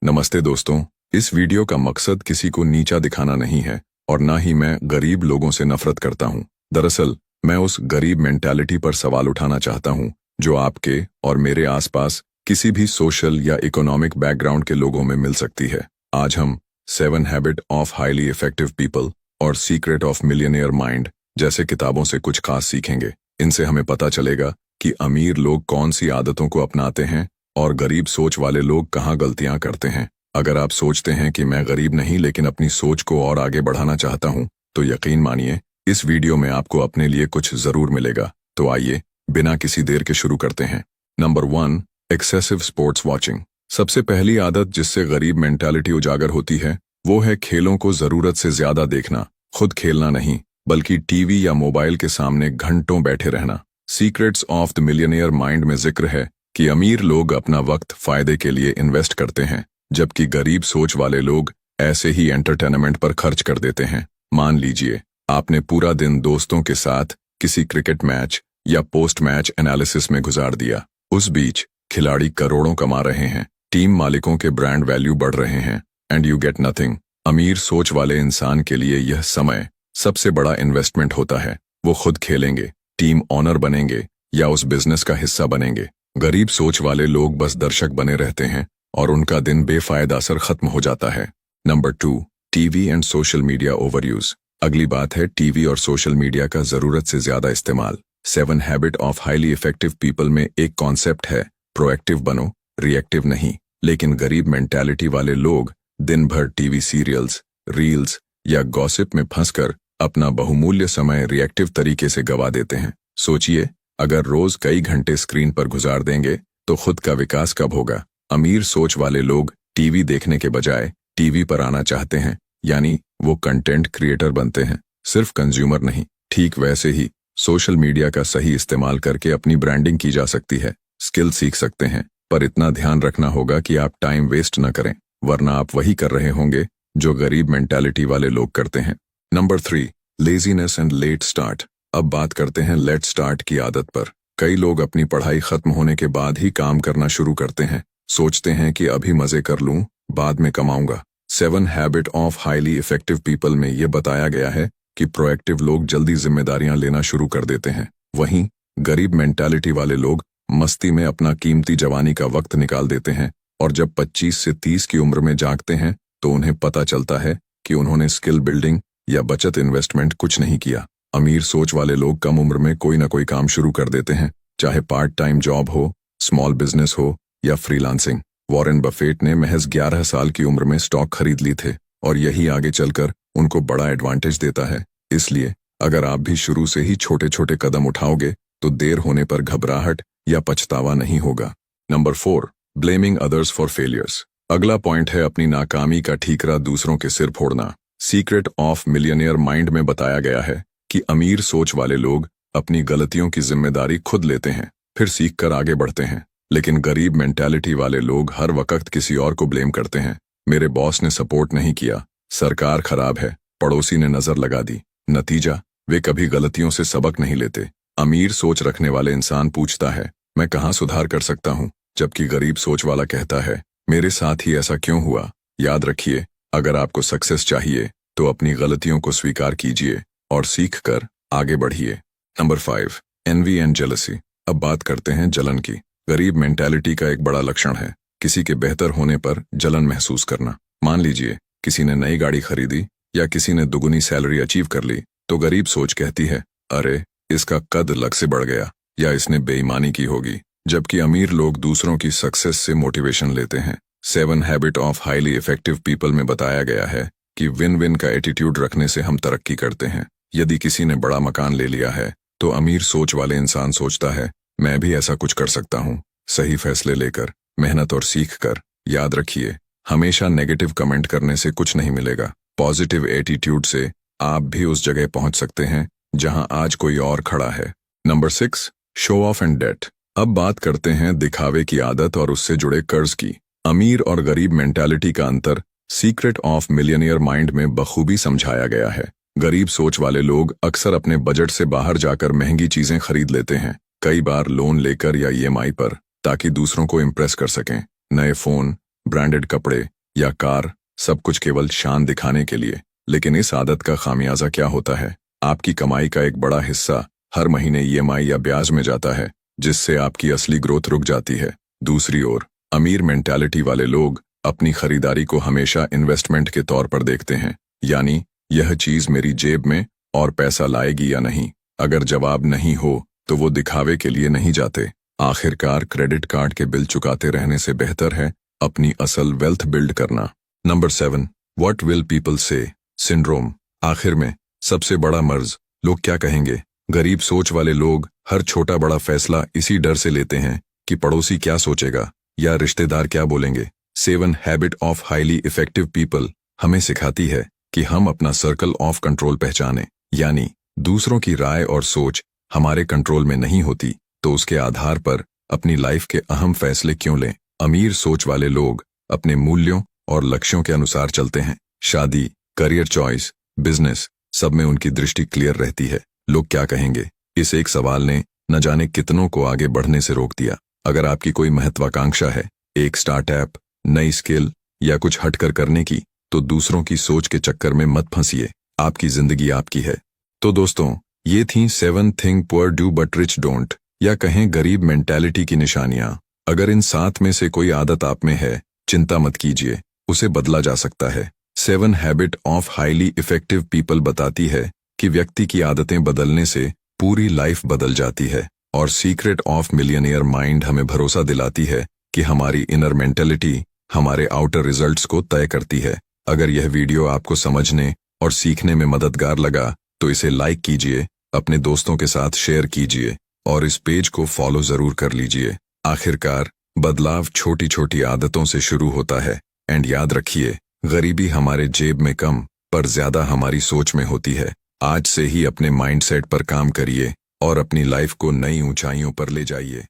नमस्ते दोस्तों। इस वीडियो का मकसद किसी को नीचा दिखाना नहीं है और ना ही मैं गरीब लोगों से नफरत करता हूँ। दरअसल मैं उस गरीब मेंटालिटी पर सवाल उठाना चाहता हूँ जो आपके और मेरे आसपास किसी भी सोशल या इकोनॉमिक बैकग्राउंड के लोगों में मिल सकती है। आज हम 7 habit of highly effective people और सीक्रेट ऑफ मिलियनियर माइंड जैसे किताबों से कुछ खास सीखेंगे। इनसे हमें पता चलेगा कि अमीर लोग कौन सी आदतों को अपनाते हैं और गरीब सोच वाले लोग कहाँ गलतियां करते हैं। अगर आप सोचते हैं कि मैं गरीब नहीं लेकिन अपनी सोच को और आगे बढ़ाना चाहता हूं, तो यकीन मानिए इस वीडियो में आपको अपने लिए कुछ जरूर मिलेगा। तो आइए बिना किसी देर के शुरू करते हैं। Number 1, excessive sports watching. सबसे पहली आदत जिससे गरीब मेंटालिटी उजागर होती है वो है खेलों को जरूरत से ज्यादा देखना। खुद खेलना नहीं बल्कि टीवी या मोबाइल के सामने घंटों बैठे रहना। Secrets of the millionaire mind में जिक्र है कि अमीर लोग अपना वक्त फायदे के लिए इन्वेस्ट करते हैं, जबकि गरीब सोच वाले लोग ऐसे ही एंटरटेनमेंट पर खर्च कर देते हैं। मान लीजिए आपने पूरा दिन दोस्तों के साथ किसी क्रिकेट मैच या पोस्ट मैच एनालिसिस में गुजार दिया। उस बीच खिलाड़ी करोड़ों कमा रहे हैं, टीम मालिकों के ब्रांड वैल्यू बढ़ रहे हैं, एंड यू गेट नथिंग। अमीर सोच वाले इंसान के लिए यह समय सबसे बड़ा इन्वेस्टमेंट होता है। वो खुद खेलेंगे, टीम ऑनर बनेंगे या उस बिजनेस का हिस्सा बनेंगे। गरीब सोच वाले लोग बस दर्शक बने रहते हैं और उनका दिन बेफायदा असर खत्म हो जाता है। Number 2, TV and social media overuse. अगली बात है टीवी और सोशल मीडिया का जरूरत से ज्यादा इस्तेमाल। 7 habit of highly effective people में एक कॉन्सेप्ट है, प्रोएक्टिव बनो, रिएक्टिव नहीं। लेकिन गरीब मेंटालिटी वाले लोग दिन भर टीवी सीरियल्स, रील्स या गॉसिप में फंसकर अपना बहुमूल्य समय रिएक्टिव तरीके से गवा देते हैं। सोचिए, अगर रोज कई घंटे स्क्रीन पर गुजार देंगे तो खुद का विकास कब होगा। अमीर सोच वाले लोग टीवी देखने के बजाय टीवी पर आना चाहते हैं, यानी वो कंटेंट क्रिएटर बनते हैं, सिर्फ कंज्यूमर नहीं। ठीक वैसे ही सोशल मीडिया का सही इस्तेमाल करके अपनी ब्रांडिंग की जा सकती है, स्किल सीख सकते हैं, पर इतना ध्यान रखना होगा कि आप टाइम वेस्ट न करें, वरना आप वही कर रहे होंगे जो गरीब मेंटालिटी वाले लोग करते हैं। Number 3, laziness and let start. अब बात करते हैं लेट स्टार्ट की आदत पर। कई लोग अपनी पढ़ाई खत्म होने के बाद ही काम करना शुरू करते हैं, सोचते हैं कि अभी मजे कर लूं, बाद में कमाऊंगा। 7 habit of highly effective people में यह बताया गया है कि प्रोएक्टिव लोग जल्दी जिम्मेदारियां लेना शुरू कर देते हैं, वहीं गरीब मेंटालिटी वाले लोग मस्ती में अपना कीमती जवानी का वक्त निकाल देते हैं और जब 25 से 30 की उम्र में जागते हैं तो उन्हें पता चलता है कि उन्होंने स्किल बिल्डिंग या बचत इन्वेस्टमेंट कुछ नहीं किया। अमीर सोच वाले लोग कम उम्र में कोई ना कोई काम शुरू कर देते हैं, चाहे पार्ट टाइम जॉब हो, स्मॉल बिजनेस हो या फ्रीलांसिंग। वॉरेन बफेट ने महज 11 साल की उम्र में स्टॉक खरीद ली थे और यही आगे चलकर उनको बड़ा एडवांटेज देता है। इसलिए अगर आप भी शुरू से ही छोटे छोटे कदम उठाओगे तो देर होने पर घबराहट या पछतावा नहीं होगा। Number 4, blaming others for failures. अगला पॉइंट है अपनी नाकामी का ठीकरा दूसरों के सिर फोड़ना। सीक्रेट ऑफ मिलियनियर माइंड में बताया गया है कि अमीर सोच वाले लोग अपनी गलतियों की जिम्मेदारी खुद लेते हैं, फिर सीख कर आगे बढ़ते हैं। लेकिन गरीब मेंटालिटी वाले लोग हर वक्त किसी और को ब्लेम करते हैं। मेरे बॉस ने सपोर्ट नहीं किया, सरकार खराब है, पड़ोसी ने नजर लगा दी। नतीजा, वे कभी गलतियों से सबक नहीं लेते। अमीर सोच रखने वाले इंसान पूछता है, मैं कहाँ सुधार कर सकता हूँ, जबकि गरीब सोच वाला कहता है, मेरे साथ ही ऐसा क्यों हुआ। याद रखिए, अगर आपको सक्सेस चाहिए तो अपनी गलतियों को स्वीकार कीजिए और सीख कर आगे बढ़िए। Number 5, envy and jealousy. अब बात करते हैं जलन की। गरीब मेंटालिटी का एक बड़ा लक्षण है किसी के बेहतर होने पर जलन महसूस करना। मान लीजिए किसी ने नई गाड़ी खरीदी या किसी ने दुगुनी सैलरी अचीव कर ली तो गरीब सोच कहती है, अरे इसका कद लग से बढ़ गया या इसने बेईमानी की होगी। जबकि अमीर लोग दूसरों की सक्सेस से मोटिवेशन लेते हैं। 7 habit of highly effective people में बताया गया है कि विन विन का एटीट्यूड रखने से हम तरक्की करते हैं। यदि किसी ने बड़ा मकान ले लिया है तो अमीर सोच वाले इंसान सोचता है, मैं भी ऐसा कुछ कर सकता हूँ। सही फैसले लेकर, मेहनत और सीख कर। याद रखिए, हमेशा नेगेटिव कमेंट करने से कुछ नहीं मिलेगा। पॉजिटिव एटीट्यूड से आप भी उस जगह पहुंच सकते हैं जहां आज कोई और खड़ा है। Number 6, show off and date. अब बात करते हैं दिखावे की आदत और उससे जुड़े कर्ज की। अमीर और गरीब मेंटालिटी का अंतर सीक्रेट ऑफ मिलियनियर माइंड में बखूबी समझाया गया है। गरीब सोच वाले लोग अक्सर अपने बजट से बाहर जाकर महंगी चीजें खरीद लेते हैं, कई बार लोन लेकर या ईएमआई पर, ताकि दूसरों को इम्प्रेस कर सकें। नए फोन, ब्रांडेड कपड़े या कार, सब कुछ केवल शान दिखाने के लिए। लेकिन इस आदत का खामियाजा क्या होता है? आपकी कमाई का एक बड़ा हिस्सा हर महीने ईएमआई या ब्याज में जाता है, जिससे आपकी असली ग्रोथ रुक जाती है। दूसरी ओर, अमीर मेंटालिटी वाले लोग अपनी खरीदारी को हमेशा इन्वेस्टमेंट के तौर पर देखते हैं, यानी यह चीज मेरी जेब में और पैसा लाएगी या नहीं। अगर जवाब नहीं हो तो वो दिखावे के लिए नहीं जाते। आखिरकार क्रेडिट कार्ड के बिल चुकाते रहने से बेहतर है अपनी असल वेल्थ बिल्ड करना। नंबर 7, व्हाट विल पीपल से सिंड्रोम। आखिर में सबसे बड़ा मर्ज, लोग क्या कहेंगे। गरीब सोच वाले लोग हर छोटा बड़ा फैसला इसी डर से लेते हैं कि पड़ोसी क्या सोचेगा या रिश्तेदार क्या बोलेंगे। 7 habit of highly effective people हमें सिखाती है कि हम अपना सर्कल ऑफ कंट्रोल पहचानें, यानी दूसरों की राय और सोच हमारे कंट्रोल में नहीं होती तो उसके आधार पर अपनी लाइफ के अहम फैसले क्यों लें। अमीर सोच वाले लोग अपने मूल्यों और लक्ष्यों के अनुसार चलते हैं। शादी, करियर चॉइस, बिजनेस, सब में उनकी दृष्टि क्लियर रहती है। लोग क्या कहेंगे, इस एक सवाल ने न जाने कितनों को आगे बढ़ने से रोक दिया। अगर आपकी कोई महत्वाकांक्षा है, एक स्टार्टअप, नई स्किल या कुछ हटकर करने की, तो दूसरों की सोच के चक्कर में मत फंसिए। आपकी जिंदगी आपकी है। तो दोस्तों, ये थी 7 thing poor do but rich don't, या कहें गरीब मेंटालिटी की निशानियां। अगर इन 7 में से कोई आदत आप में है, चिंता मत कीजिए, उसे बदला जा सकता है। 7 habit of highly effective people बताती है कि व्यक्ति की आदतें बदलने से पूरी लाइफ बदल जाती है। और सीक्रेट ऑफ मिलियनियर माइंड हमें भरोसा दिलाती है कि हमारी इनर मेंटालिटी हमारे आउटर रिजल्ट्स को तय करती है। अगर यह वीडियो आपको समझने और सीखने में मददगार लगा तो इसे लाइक कीजिए, अपने दोस्तों के साथ शेयर कीजिए और इस पेज को फॉलो जरूर कर लीजिए। आखिरकार बदलाव छोटी छोटी आदतों से शुरू होता है। एंड याद रखिए, गरीबी हमारे जेब में कम पर ज्यादा हमारी सोच में होती है। आज से ही अपने माइंडसेट पर काम करिए और अपनी लाइफ को नई ऊंचाइयों पर ले जाइए।